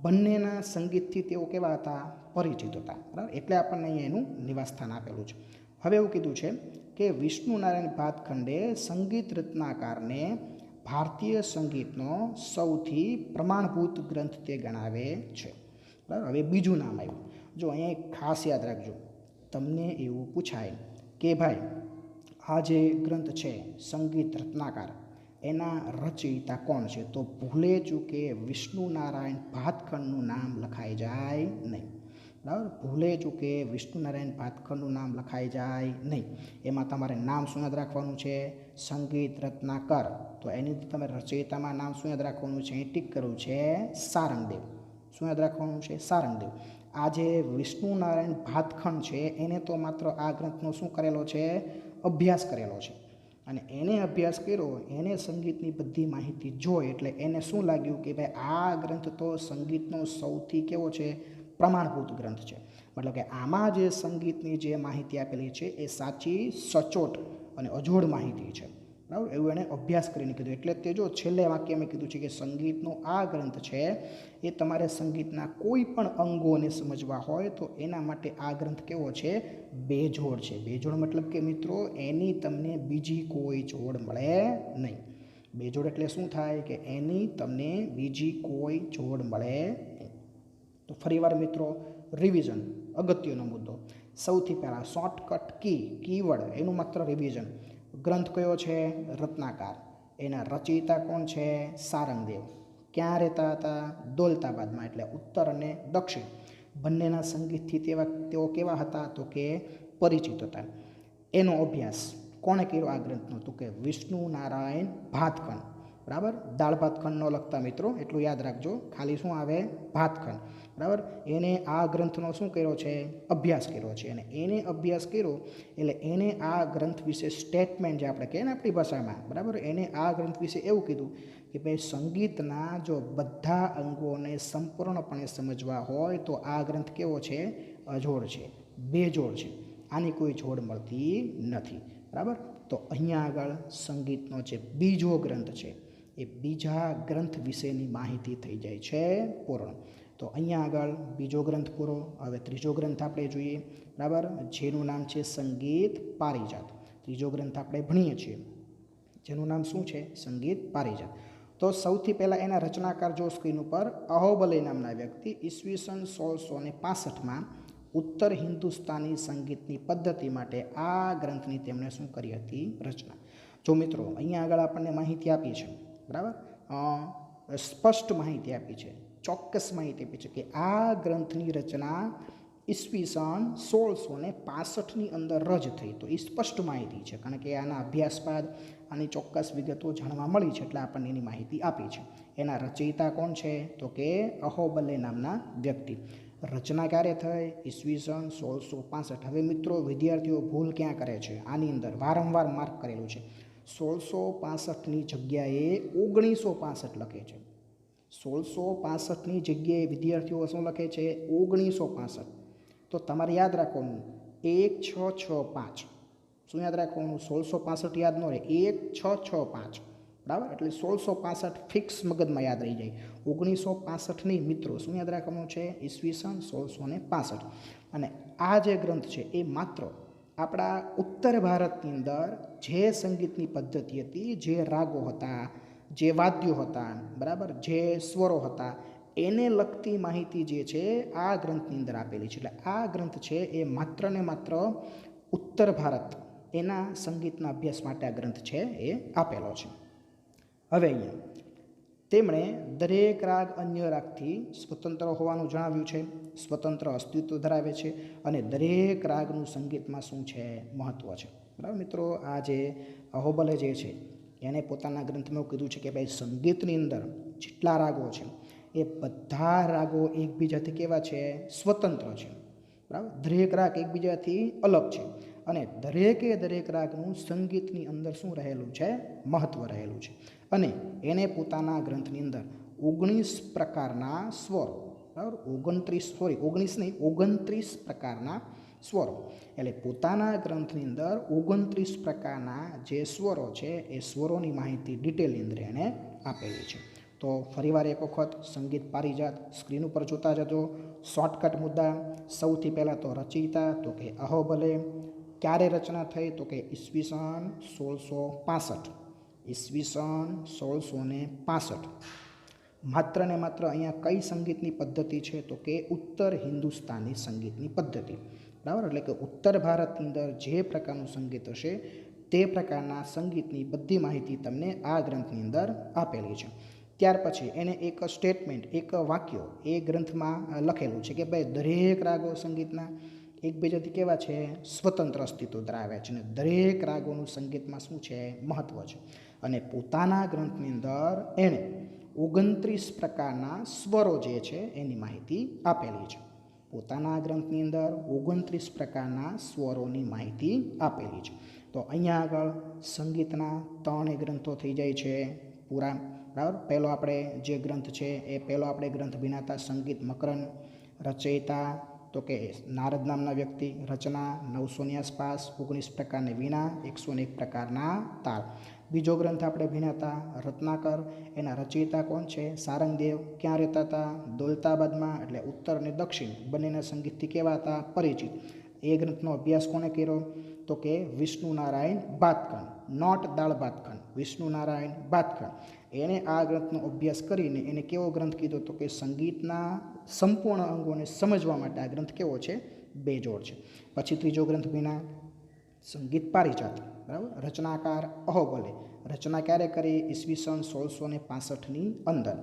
બંનેના સંગીતથી તેઓ કેવા હતા? પરિચિત હતા. બરાબર, એટલે આપણને અહીંયા એનું નિવાસસ્થાન આપેલું છે. હવે એવું કીધું છે કે વિષ્ણુ નારાયણ ભાતખંડે સંગીત રત્નાકરને ભારતીય સંગીતનો સૌથી પ્રમાણભૂત ગ્રંથ તે ગણાવે છે. બરાબર, હવે બીજું નામ આવ્યું. જો અહીંયા ખાસ યાદ રાખજો, તમને એવું પૂછાય કે ભાઈ આ જે ગ્રંથ છે સંગીત રત્નાકર એના રચયિતા કોણ છે? તો ભૂલે ચૂકે વિષ્ણુ નારાયણ ભાતખંડનું નામ લખાઈ જાય નહીં. બરાબર, ભૂલે ચૂકે વિષ્ણુ નારાયણ ભાતખંડનું નામ લખાઈ જાય નહીં. એમાં તમારે નામ શું યાદ રાખવાનું છે? સંગીત રત્નાકર. તો એની તમે રચયિતામાં નામ શું યાદ રાખવાનું છે? એ ટીક કરવું છે સારંગદેવ. શું યાદ રાખવાનું છે? સારંગદેવ. આ જે વિષ્ણુ નારાયણ ભાતખંડ છે એને તો માત્ર આ ગ્રંથનો શું કરેલો છે? અભ્યાસ કરેલો છે. અને એને અભ્યાસ કર્યો, એને સંગીતની બધી માહિતી જોઈ એટલે એને શું લાગ્યું કે ભાઈ આ ગ્રંથ તો સંગીતનો સૌથી કેવો છે? પ્રમાણભૂત ગ્રંથ છે. મતલબ કે આમાં જે સંગીતની જે માહિતી આપેલી છે એ સાચી, સચોટ અને અજોડ માહિતી છે. બરાબર, એવું એણે અભ્યાસ કરીને કીધું. એટલે તે જો છેલ્લે વાક્ય મેં કીધું છે કે સંગીતનો આ ગ્રંથ છે એ તમારે સંગીતના કોઈ પણ અંગોને સમજવા હોય તો એના માટે આ ગ્રંથ કેવો છે? બેજોડ છે. બેજોડ મતલબ કે મિત્રો એની તમને બીજી કોઈ જોડ મળે નહીં. બેજોડ એટલે શું થાય કે એની તમને બીજી કોઈ જોડ મળે નહીં. તો ફરીવાર મિત્રો રિવિઝન અગત્યનો મુદ્દો. સૌથી પહેલાં શોર્ટકટ કીવર્ડ એનું માત્ર રિવિઝન. ગ્રંથ કયો છે? રત્નાકર. એના રચયિતા કોણ છે? સારંગદેવ. ક્યાં રહેતા હતા? દૌલતાબાદમાં, એટલે ઉત્તર અને દક્ષિણ બંનેના સંગીતથી તેઓ કેવા હતા? તો કે પરિચિત હતા. એનો અભ્યાસ કોણે કર્યો આ ગ્રંથનો? તો કે વિષ્ણુ નારાયણ ભાતખંડ. બરાબર, દાળ ભાત ખંડ ન લખતા મિત્રો, એટલું યાદ રાખજો. ખાલી શું આવે? ભાતખંડ. બરાબર, એને આ ગ્રંથનો શું કર્યો છે? અભ્યાસ કર્યો છે. અને એને અભ્યાસ કર્યો એટલે એને આ ગ્રંથ વિશે સ્ટેટમેન્ટ જે આપણે કહીએ ને આપણી ભાષામાં, બરાબર, એને આ ગ્રંથ વિશે એવું કીધું કે ભાઈ સંગીતના જો બધા અંગોને સંપૂર્ણપણે સમજવા હોય તો આ ગ્રંથ કેવો છે? અજોડ છે, બેજોડ છે. આની કોઈ જોડ મળતી નથી. બરાબર, તો અહીંયા આગળ સંગીતનો જે બીજો ગ્રંથ છે એ બીજા ગ્રંથ વિશેની માહિતી થઈ જાય છે પૂર્ણ. તો અહીંયા આગળ બીજો ગ્રંથ પૂરો. હવે ત્રીજો ગ્રંથ આપણે જોઈએ. બરાબર, જેનું નામ છે સંગીત પારિજાત. ત્રીજો ગ્રંથ આપણે ભણીએ છીએ જેનું નામ શું છે? સંગીત પારિજાત. તો સૌથી પહેલાં એના રચનાકાર જો સ્ક્રીન ઉપર અહોબલે નામના વ્યક્તિ ઈસવીસન 1665માં ઉત્તર હિન્દુસ્તાની સંગીતની પદ્ધતિ માટે આ ગ્રંથની તેમણે શું કરી હતી? રચના. જો મિત્રો અહીંયા આગળ આપણને માહિતી આપી છે. બરાબર, સ્પષ્ટ માહિતી આપી છે, ચોક્કસ માહિતી આપી છે કે આ ગ્રંથની રચના ઈસવીસન 1665ની અંદર જ થઈ. તો એ સ્પષ્ટ માહિતી છે કારણ કે આના અભ્યાસ બાદ આની ચોક્કસ વિગતો જાણવા મળી છે એટલે આપણને એની માહિતી આપી છે. એના રચયિતા કોણ છે? તો કે અહોબલે નામના વ્યક્તિ. રચના ક્યારે થઈ? ઈસવીસન 1665. હવે મિત્રો વિદ્યાર્થીઓ ભૂલ ક્યાં કરે છે? આની અંદર વારંવાર માર્ક કરેલું છે. 1665ની જગ્યાએ 1965 લખે છે. 1665ની જગ્યાએ વિદ્યાર્થીઓ શું લખે છે? 1965. તો તમારે યાદ રાખવાનું 1665. શું યાદ રાખવાનું? 1665 યાદ ન રહે, 1665. બરાબર, એટલે 1665 ફિક્સ મગજમાં યાદ રહી જાય. 1965ની મિત્રો શું યાદ રાખવાનું છે? ઈસવીસન 1665. અને આ જે ગ્રંથ છે એ માત્ર આપણા ઉત્તર ભારતની અંદર જે સંગીતની પદ્ધતિ હતી, જે રાગો હતા, જે વાદ્યો હતા, બરાબર, જે સ્વરો હતા, એને લગતી માહિતી જે છે આ ગ્રંથની અંદર આપેલી છે. એટલે આ ગ્રંથ છે એ માત્ર ને માત્ર ઉત્તર ભારત એના સંગીતના અભ્યાસ માટે આ ગ્રંથ છે એ આપેલો છે. હવે અહીંયા તેમણે દરેક રાગ અન્ય રાગથી સ્વતંત્ર હોવાનું જણાવ્યું છે, સ્વતંત્ર અસ્તિત્વ ધરાવે છે અને દરેક રાગનું સંગીતમાં શું છે? મહત્ત્વ છે. બરાબર મિત્રો, આ જે અહોબલે જે છે એને પોતાના ગ્રંથમાં કીધું છે કે ભાઈ સંગીતની અંદર જેટલા રાગો છે એ બધા રાગો એકબીજાથી કેવા છે? સ્વતંત્ર છે. બરાબર, દરેક રાગ એકબીજાથી અલગ છે અને દરેક રાગનું સંગીતની અંદર શું રહેલું છે? મહત્ત્વ રહેલું છે. અને એને પોતાના ગ્રંથની અંદર 19 પ્રકારના સ્વરો, બરાબર, 29 પ્રકારના સ્વરો, એટલે પોતાના ગ્રંથની અંદર 29 પ્રકારના જે સ્વરો છે એ સ્વરોની માહિતી ડિટેલની અંદર એણે આપેલી છે. તો ફરીવાર એક વખત સંગીત પારિજાત સ્ક્રીન ઉપર જોતા જજો. શોર્ટકટ મુદ્દા, સૌથી પહેલાં તો રચયિતા તો કે અહોબલે. ક્યારે રચના થઈ? તો કે ઈસવીસન 1665. ઈસવીસન 1665. માત્ર ને માત્ર અહીંયા કઈ સંગીતની પદ્ધતિ છે? તો કે ઉત્તર હિન્દુસ્તાની સંગીતની પદ્ધતિ. બરાબર, એટલે કે ઉત્તર ભારતની અંદર જે પ્રકારનું સંગીત હશે તે પ્રકારના સંગીતની બધી માહિતી તમને આ ગ્રંથની અંદર આપેલી છે. ત્યાર પછી એને એક સ્ટેટમેન્ટ, એક વાક્ય એ ગ્રંથમાં લખેલું છે કે ભાઈ દરેક રાગો સંગીતના એકબીજાથી કેવા છે? સ્વતંત્ર અસ્તિત્વ ધરાવે છે અને દરેક રાગોનું સંગીતમાં શું છે? મહત્ત્વ છે. અને પોતાના ગ્રંથની અંદર એણે 29 પ્રકારના સ્વરો જે છે એની માહિતી આપેલી છે. પોતાના ગ્રંથની અંદર 29 પ્રકારના સ્વરોની માહિતી આપેલી છે. તો અહીંયા આગળ સંગીતના 3 ગ્રંથો થઈ જાય છે પૂરા. બરાબર, પહેલો આપણે જે ગ્રંથ છે એ પહેલો આપણે ગ્રંથ ભીનાતા સંગીત મકરંદ. રચયિતા તો કે નારદ નામના વ્યક્તિ. રચના 900ની આસપાસ. 19 પ્રકારની વીણા, 101 પ્રકારના તાલ. બીજો ગ્રંથ આપણે ભીનાતા રત્નાકર. એના રચયિતા કોણ છે? સારંગદેવ. ક્યાં રહેતા હતા? દૌલતાબાદમાં. એટલે ઉત્તર અને દક્ષિણ બંનેના સંગીતથી કેવા હતા? પરિચિત. એ ગ્રંથનો અભ્યાસ કોણે કર્યો? તો કે વિષ્ણુ નારાયણ બાતખંડ. નોટ દાળ બાતખંડ, વિષ્ણુ નારાયણ બાતખંડ. એણે આ ગ્રંથનો અભ્યાસ કરીને એને કેવો ગ્રંથ કીધો? તો કે સંગીતના સંપૂર્ણ અંગોને સમજવા માટે આ ગ્રંથ કેવો છે? બેજોડ છે. પછી ત્રીજો ગ્રંથ ભીના સંગીત પારિજાત. બરાબર, રચનાકાર અહોબલે. રચના ક્યારે કરી? ઈસવીસન 1665ની અંદર.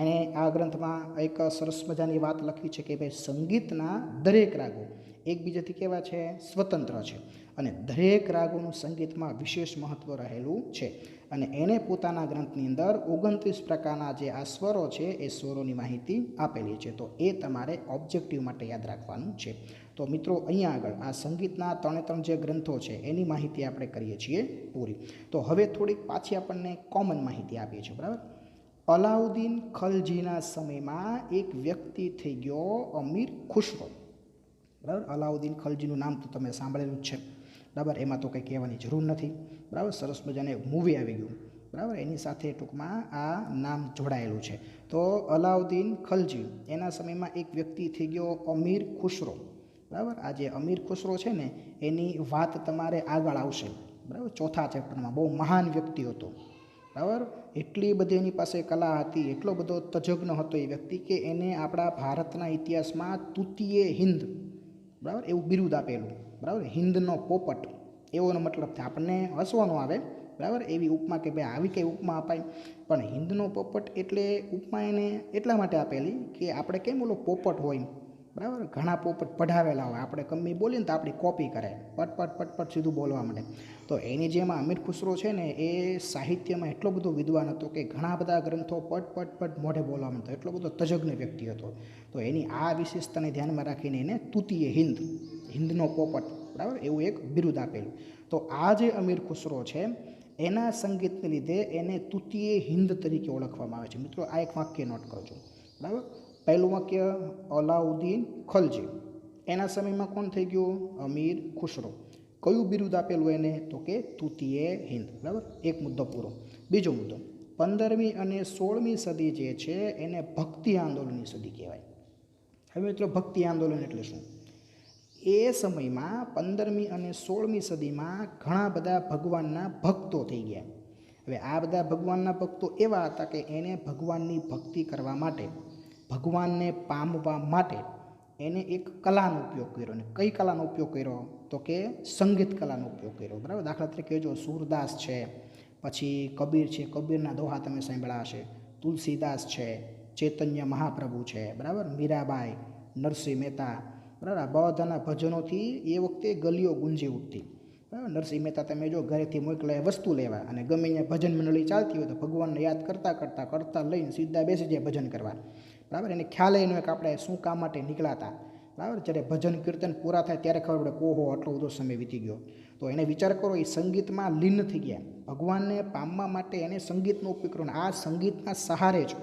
એણે આ ગ્રંથમાં એક સરસ મજાની વાત લખી છે કે ભાઈ સંગીતના દરેક રાગો એકબીજાથી કેવા છે? સ્વતંત્ર છે અને દરેક રાગોનું સંગીતમાં વિશેષ મહત્ત્વ રહેલું છે. અને એણે પોતાના ગ્રંથની અંદર 29 પ્રકારના જે આ સ્વરો છે એ સ્વરોની માહિતી આપેલી છે. તો એ તમારે ઓબ્જેક્ટિવ માટે યાદ રાખવાનું છે. તો મિત્રો અહીંયા આગળ આ સંગીતના 3 જે ગ્રંથો છે એની માહિતી આપણે કરીએ છીએ પૂરી. તો હવે થોડીક પાછી આપણને કોમન માહિતી આપીએ છીએ. બરાબર, અલાઉદ્દીન ખલજીના સમયમાં એક વ્યક્તિ થઈ ગયો અમીર ખુશરો. બરાબર, અલાઉદ્દીન ખલજીનું નામ તો તમે સાંભળેલું જ છે. બરાબર, એમાં તો કંઈ કહેવાની જરૂર નથી. બરાબર, સરસ મજાને એક મૂવી આવી ગયું. બરાબર, એની સાથે ટૂંકમાં આ નામ જોડાયેલું છે. તો અલાઉદ્દીન ખલજી એના સમયમાં એક વ્યક્તિ થઈ ગયો અમીર ખુશરો. બરાબર, આ જે અમીર ખુશરો છે ને એની વાત તમારે આગળ આવશે. બરાબર, ચોથા ચેપ્ટરમાં. બહુ મહાન વ્યક્તિ હતો. બરાબર, એટલી બધી એની પાસે કલા હતી, એટલો બધો તજજ્ઞ હતો એ વ્યક્તિ કે એને આપણા ભારતના ઇતિહાસમાં તૃતીય હિન્દ, બરાબર, એવું બિરુદ આપેલું. બરાબર, હિન્દનો પોપટ એવોનો મતલબ થાય. આપણને હસવાનું આવે, બરાબર, એવી ઉપમા કે ભાઈ આવી કઈ ઉપમા અપાય, પણ હિન્દનો પોપટ એટલે ઉપમા એને એટલા માટે આપેલી કે આપણે કેમ ઓલો પોપટ હોય, બરાબર. ઘણા પોપટ પઢાવેલા હોય, આપણે ગમે બોલીએ ને તો આપણી કોપી કરે, પટ સીધું બોલવા માંડે. તો એની જેમ અમીર ખુસરો છે ને એ સાહિત્યમાં એટલો બધો વિદ્વાન હતો કે ઘણા બધા ગ્રંથો પટ મોઢે બોલવા માંડતો, એટલો બધો તજજ્ઞ વ્યક્તિ હતો. તો એની આ વિશેષતાને ધ્યાનમાં રાખીને એને તૂતીય હિન્દનો પોપટ, બરાબર, એવું એક બિરુદ આપેલું. તો આ જે અમીર ખુસરો છે એના સંગીતને લીધે એને તૃતીય હિન્દ તરીકે ઓળખવામાં આવે છે. મિત્રો, આ એક વાક્ય નોટ કરજો, બરાબર. પહેલું વાક્ય અલાઉદ્દીન ખલજી, એના સમયમાં કોણ થઈ ગયું? અમીર ખુસરો. કયું બિરુદ આપેલું એને? તો કે તૃતીય હિન્દ, બરાબર. એક મુદ્દો પૂરો. બીજો મુદ્દો, 15મી અને 16મી સદી જે છે એને ભક્તિ આંદોલનની સદી કહેવાય. હવે મિત્રો, ભક્તિ આંદોલન એટલે શું? એ સમયમાં 15મી અને 16મી સદીમાં ઘણા બધા ભગવાનના ભક્તો થઈ ગયા. હવે આ બધા ભગવાનના ભક્તો એવા હતા કે એને ભગવાનની ભક્તિ કરવા માટે, ભગવાનને પામવા માટે એને એક કલાનો ઉપયોગ કર્યો. અને કઈ કલાનો ઉપયોગ કર્યો? તો કે સંગીત કલાનો ઉપયોગ કર્યો, બરાબર. દાખલા તરીકે જો સૂરદાસ છે, પછી કબીર છે, કબીરના દોહા તમે સાંભળ્યા હશે, તુલસીદાસ છે, ચૈતન્ય મહાપ્રભુ છે, બરાબર, મીરાબાઈ, નરસિંહ મહેતા, બરાબર. આ બધાના ભજનોથી એ વખતે ગલીઓ ગુંજી ઉઠતી, બરાબર. નરસિંહ મહેતા તમે જો ઘરેથી મોકલાય વસ્તુ લેવા, અને ગમે ત્યાં ભજન મંડળી ચાલતી હોય તો ભગવાનને યાદ કરતાં લઈને સીધા બેસી જાય ભજન કરવા, બરાબર. એને ખ્યાલ ન હોય કે આપણે શું કામ માટે નીકળાતા, બરાબર. જ્યારે ભજન કીર્તન પૂરા થાય ત્યારે ખબર પડે ઓહો આટલો બધો સમય વીતી ગયો. તો એને વિચાર કરો, એ સંગીતમાં લીન થઈ ગયા, ભગવાનને પામવા માટે એને સંગીતનો ઉપયોગ કર્યો. આ સંગીતના સહારે જ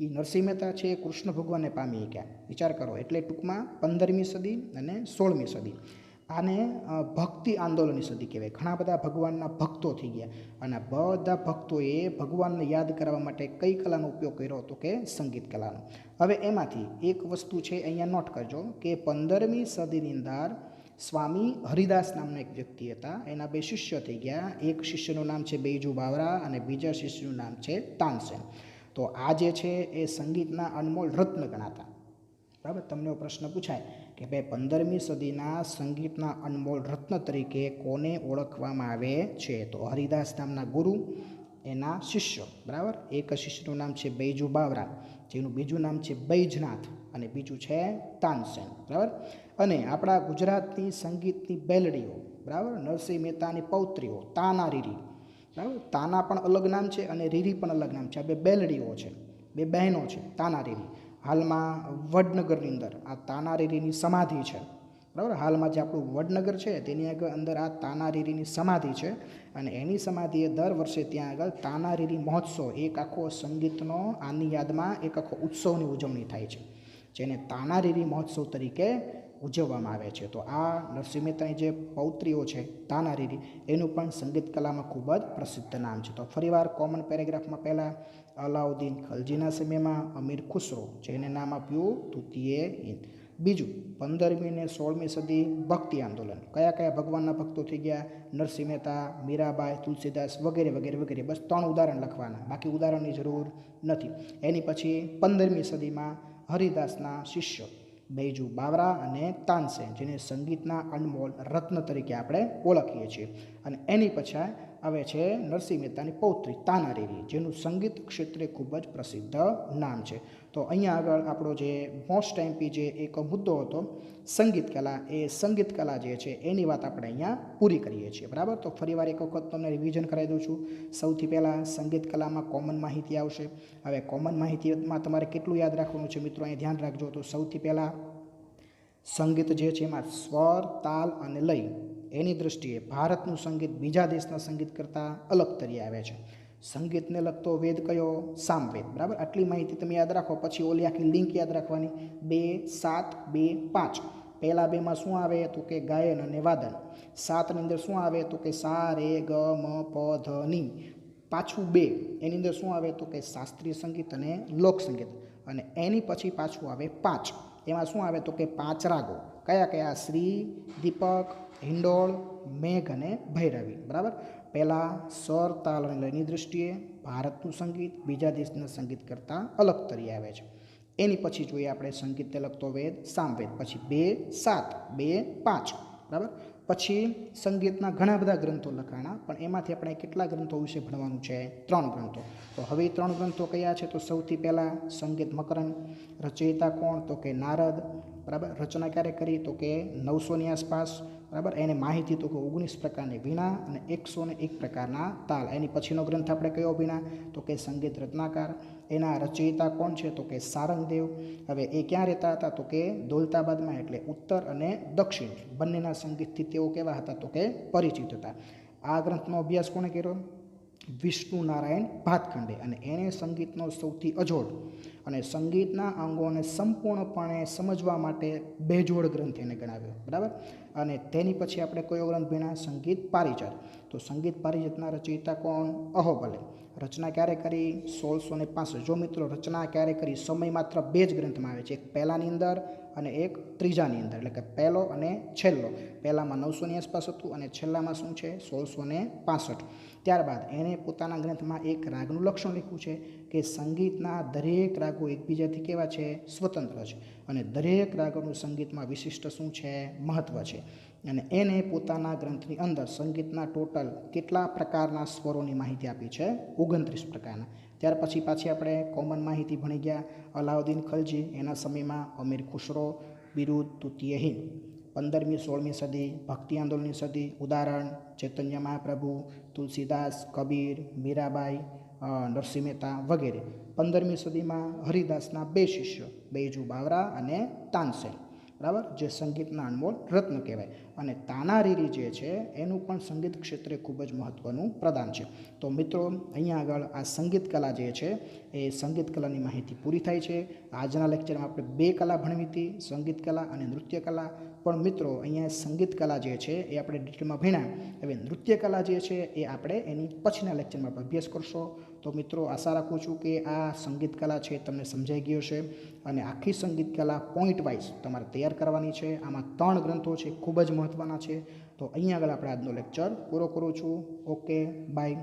એ નરસિંહ મહેતા છે એ કૃષ્ણ ભગવાનને પામી ગયા. વિચાર કરો. એટલે ટૂંકમાં 15મી સદી અને 16મી સદી આને ભક્તિ આંદોલનની સદી કહેવાય. ઘણા બધા ભગવાનના ભક્તો થઈ ગયા, અને બધા ભક્તોએ ભગવાનને યાદ કરવા માટે કઈ કલાનો ઉપયોગ કર્યો? તો કે સંગીત કલાનો. હવે એમાંથી એક વસ્તુ છે અહીંયા નોટ કરજો કે 15મી સદીની અંદર સ્વામી હરિદાસ નામના એક વ્યક્તિ હતા, એના બે શિષ્ય થઈ ગયા. એક શિષ્યનું નામ છે બૈજુ બાવરા અને બીજા શિષ્યનું નામ છે તાનસેન. તો આ જે છે એ સંગીતના અનમોલ રત્ન ગણાતા, બરાબર. તમને પ્રશ્ન પૂછાય કે ભાઈ 15મી સદીના સંગીતના અનમોલ રત્ન તરીકે કોને ઓળખવામાં આવે છે? તો હરિદાસ નામના ગુરુ, એના શિષ્ય, બરાબર. એક શિષ્યનું નામ છે બૈજુ બાવરા, જેનું બીજું નામ છે બૈજનાથ, અને બીજું છે તાનસેન, બરાબર. અને આપણા ગુજરાતની સંગીતની બેલડીઓ, બરાબર, નરસિંહ મહેતાની પૌત્રીઓ તાના રીરી, બરાબર. તાના પણ અલગ નામ છે અને રીરી પણ અલગ નામ છે. આ બે બેલડીઓ છે, બે બહેનો છે, તાના રીરી. હાલમાં વડનગરની અંદર આ તાના રીરીની સમાધિ છે, બરાબર. હાલમાં જે આપણું વડનગર છે તેની આગળ અંદર આ તાના રીરીની સમાધિ છે, અને એની સમાધિએ દર વર્ષે ત્યાં આગળ તાના રીરી મહોત્સવ, એક આખો સંગીતનો આની યાદમાં એક આખો ઉત્સવની ઉજવણી થાય છે, જેને તાના રીરી મહોત્સવ તરીકે ઉજવવામાં આવે છે. તો આ નરસિંહ મહેતાની જે પૌત્રીઓ છે તાના રીરી, એનું પણ સંગીત કલામાં ખૂબ જ પ્રસિદ્ધ નામ છે. તો ફરીવાર કોમન પેરેગ્રાફમાં પહેલાં અલાઉદ્દીન ખલજીના સમયમાં અમીર ખુસરો, જેને નામ આપ્યું તૃતીય હિન્દ. બીજું, 15મી અને 16મી સદી ભક્તિ આંદોલન. કયા કયા ભગવાનના ભક્તો થઈ ગયા? નરસિંહ મહેતા, મીરાબાઈ, તુલસીદાસ વગેરે વગેરે વગેરે. બસ 3 ઉદાહરણ લખવાના, બાકી ઉદાહરણની જરૂર નથી. એની પછી 15મી સદીમાં હરિદાસના શિષ્ય બૈજુ બાવરા અને તાનસેન, જેને સંગીતના અનમોલ રત્ન તરીકે આપણે ઓળખીએ છીએ. અને એની પછી આવે છે નરસિંહ મહેતાની પૌત્રી તાના રીરી, જેનું સંગીત ક્ષેત્રે ખૂબ જ પ્રસિદ્ધ નામ છે. તો અહીંયા આગળ આપણો જે મોસ્ટ એમપી જે એક મુદ્દો હતો સંગીત કલા, એ સંગીત કલા જે છે એની વાત આપણે અહીંયા પૂરી કરીએ છીએ, બરાબર. તો ફરીવાર એક વખત તમને રિવિઝન કરાવી દઉં છું. સૌથી પહેલાં સંગીત કલામાં કોમન માહિતી આવશે. હવે કોમન માહિતીમાં તમારે કેટલું યાદ રાખવાનું છે મિત્રો, અહીં ધ્યાન રાખજો. તો સૌથી પહેલાં સંગીત જે છે એમાં સ્વર, તાલ અને લય, એની દૃષ્ટિએ ભારતનું સંગીત બીજા દેશના સંગીત કરતાં અલગ તરી આવે છે. સંગીતને લગતો વેદ કયો? સામવેદ, બરાબર. આટલી માહિતી તમે યાદ રાખો. પછી ઓલી આખી લિંક યાદ રાખવાની, 2, 7, 2, 5. પહેલા બેમાં શું આવે? તો કે ગાયન અને વાદન. 7ની અંદર શું આવે? તો કે સા રે ગ મ પ ધ ની. પાછું 2 એની અંદર શું આવે? તો કે શાસ્ત્રીય સંગીત અને લોક સંગીત. અને એની પછી પાછું આવે 5, એમાં શું આવે? તો કે 5 રાગો. કયા કયા? શ્રી, દીપક, હિંડોળ, મેઘ અને ભૈરવી, બરાબર. પહેલાં સ્વર, તાલ અને લયની દૃષ્ટિએ ભારતનું સંગીત બીજા દેશના સંગીત કરતાં અલગ તરી આવે છે. એની પછી જોઈએ આપણે સંગીતને લગતો વેદ સામવેદ. પછી 2, 7, 2, 5, બરાબર. પછી સંગીતના ઘણા બધા ગ્રંથો લખાણા, પણ એમાંથી આપણે કેટલા ગ્રંથો વિશે ભણવાનું છે? 3 ગ્રંથો. તો હવે 3 ગ્રંથો કયા છે? તો સૌથી પહેલાં સંગીત મકરંદ. રચયિતા કોણ? તો કે નારદ. બરાબર. રચના ક્યારે કરી તો કે 900ની આસપાસ, બરાબર. એને માહિતી તો કે 19 પ્રકારની વીણા અને 101 પ્રકારના તાલ. એની પછીનો ગ્રંથ આપણે કયો ભીણા તો કે સંગીત રત્નાકર. એના રચયિતા કોણ છે તો કે સારંગદેવ. હવે એ ક્યાં રહેતા હતા તો કે દૌલતાબાદમાં, એટલે ઉત્તર અને દક્ષિણ બંનેના સંગીતથી તેઓ કેવા હતા તો કે પરિચિત હતા. આ ગ્રંથનો અભ્યાસ કોણે કર્યો? વિષ્ણુ નારાયણ ભાતખંડે. અને એણે સંગીતનો સૌથી અજોડ અને સંગીતના અંગોને સંપૂર્ણપણે સમજવા માટે બેજોડ ગ્રંથ એને ગણાવ્યો, બરાબર. અને તેની પછી આપણે કયો ગ્રંથ ભણ્યા? સંગીત પારિજાત. તો સંગીત પારિજાતના રચયિતા કોણ? અહોબલે. રચના ક્યારે કરી? 1665. જો મિત્રો રચના ક્યારે કરી? સમય માત્ર 2 જ ગ્રંથમાં આવે છે, એક પહેલાની અંદર અને એક ત્રીજાની અંદર, એટલે કે પહેલો અને છેલ્લો. પહેલામાં 900ની આસપાસ હતું અને છેલ્લામાં શું છે? 1665. ત્યારબાદ એણે પોતાના ગ્રંથમાં એક રાગનું લક્ષણ લખ્યું છે કે સંગીતના દરેક રાગો એકબીજાથી કેવા છે? સ્વતંત્ર છે. અને દરેક રાગોનું સંગીતમાં વિશિષ્ટ શું છે? મહત્ત્વ છે. અને એને પોતાના ગ્રંથની અંદર સંગીતના ટોટલ કેટલા પ્રકારના સ્વરોની માહિતી આપી છે? 29 પ્રકારના. ત્યાર પછી પાછી આપણે કોમન માહિતી ભણી ગયા. અલાઉદ્દીન ખલજી, એના સમયમાં અમીર ખુશરો, બિરુદ તૃતીય હિન્દ. 15મી 16મી સદી ભક્તિ આંદોલનની સદી. ઉદાહરણ ચૈતન્ય મહાપ્રભુ, તુલસીદાસ, કબીર, મીરાબાઈ, નરસિંહ મહેતા વગેરે. 15મી સદીમાં હરિદાસના 2 શિષ્યો, બૈજુ બાવરા અને તાનસેન, બરાબર, જે સંગીતના અનમોલ રત્ન કહેવાય. અને તાનારીરી જે છે એનું પણ સંગીત ક્ષેત્રે ખૂબ જ મહત્ત્વનું પ્રદાન છે. તો મિત્રો અહીંયા આગળ આ સંગીત કલા જે છે એ સંગીત કલાની માહિતી પૂરી થાય છે. આજના લેક્ચરમાં આપણે 2 કલા ભણવી હતી, સંગીત કલા અને નૃત્ય કલા. પણ મિત્રો અહીંયા સંગીત કલા જે છે એ આપણે ડિટેલમાં ભણ્યા. હવે નૃત્ય કલા જે છે એ આપણે એની પછીના લેક્ચરમાં આપણે અભ્યાસ કરશો. તો મિત્રો આશા રાખું છું કે આ સંગીત કલા છે તમને સમજાઈ ગયો છે. અને આખી સંગીત કલા પોઈન્ટ વાઇઝ તમારે તૈયાર કરવાની છે. આમાં 3 ગ્રંથો છે, ખૂબ જ મહત્ત્વના છે. તો અહીંયા આગળ આપણે આજનો લેક્ચર પૂરો કરું છું. Okay, by.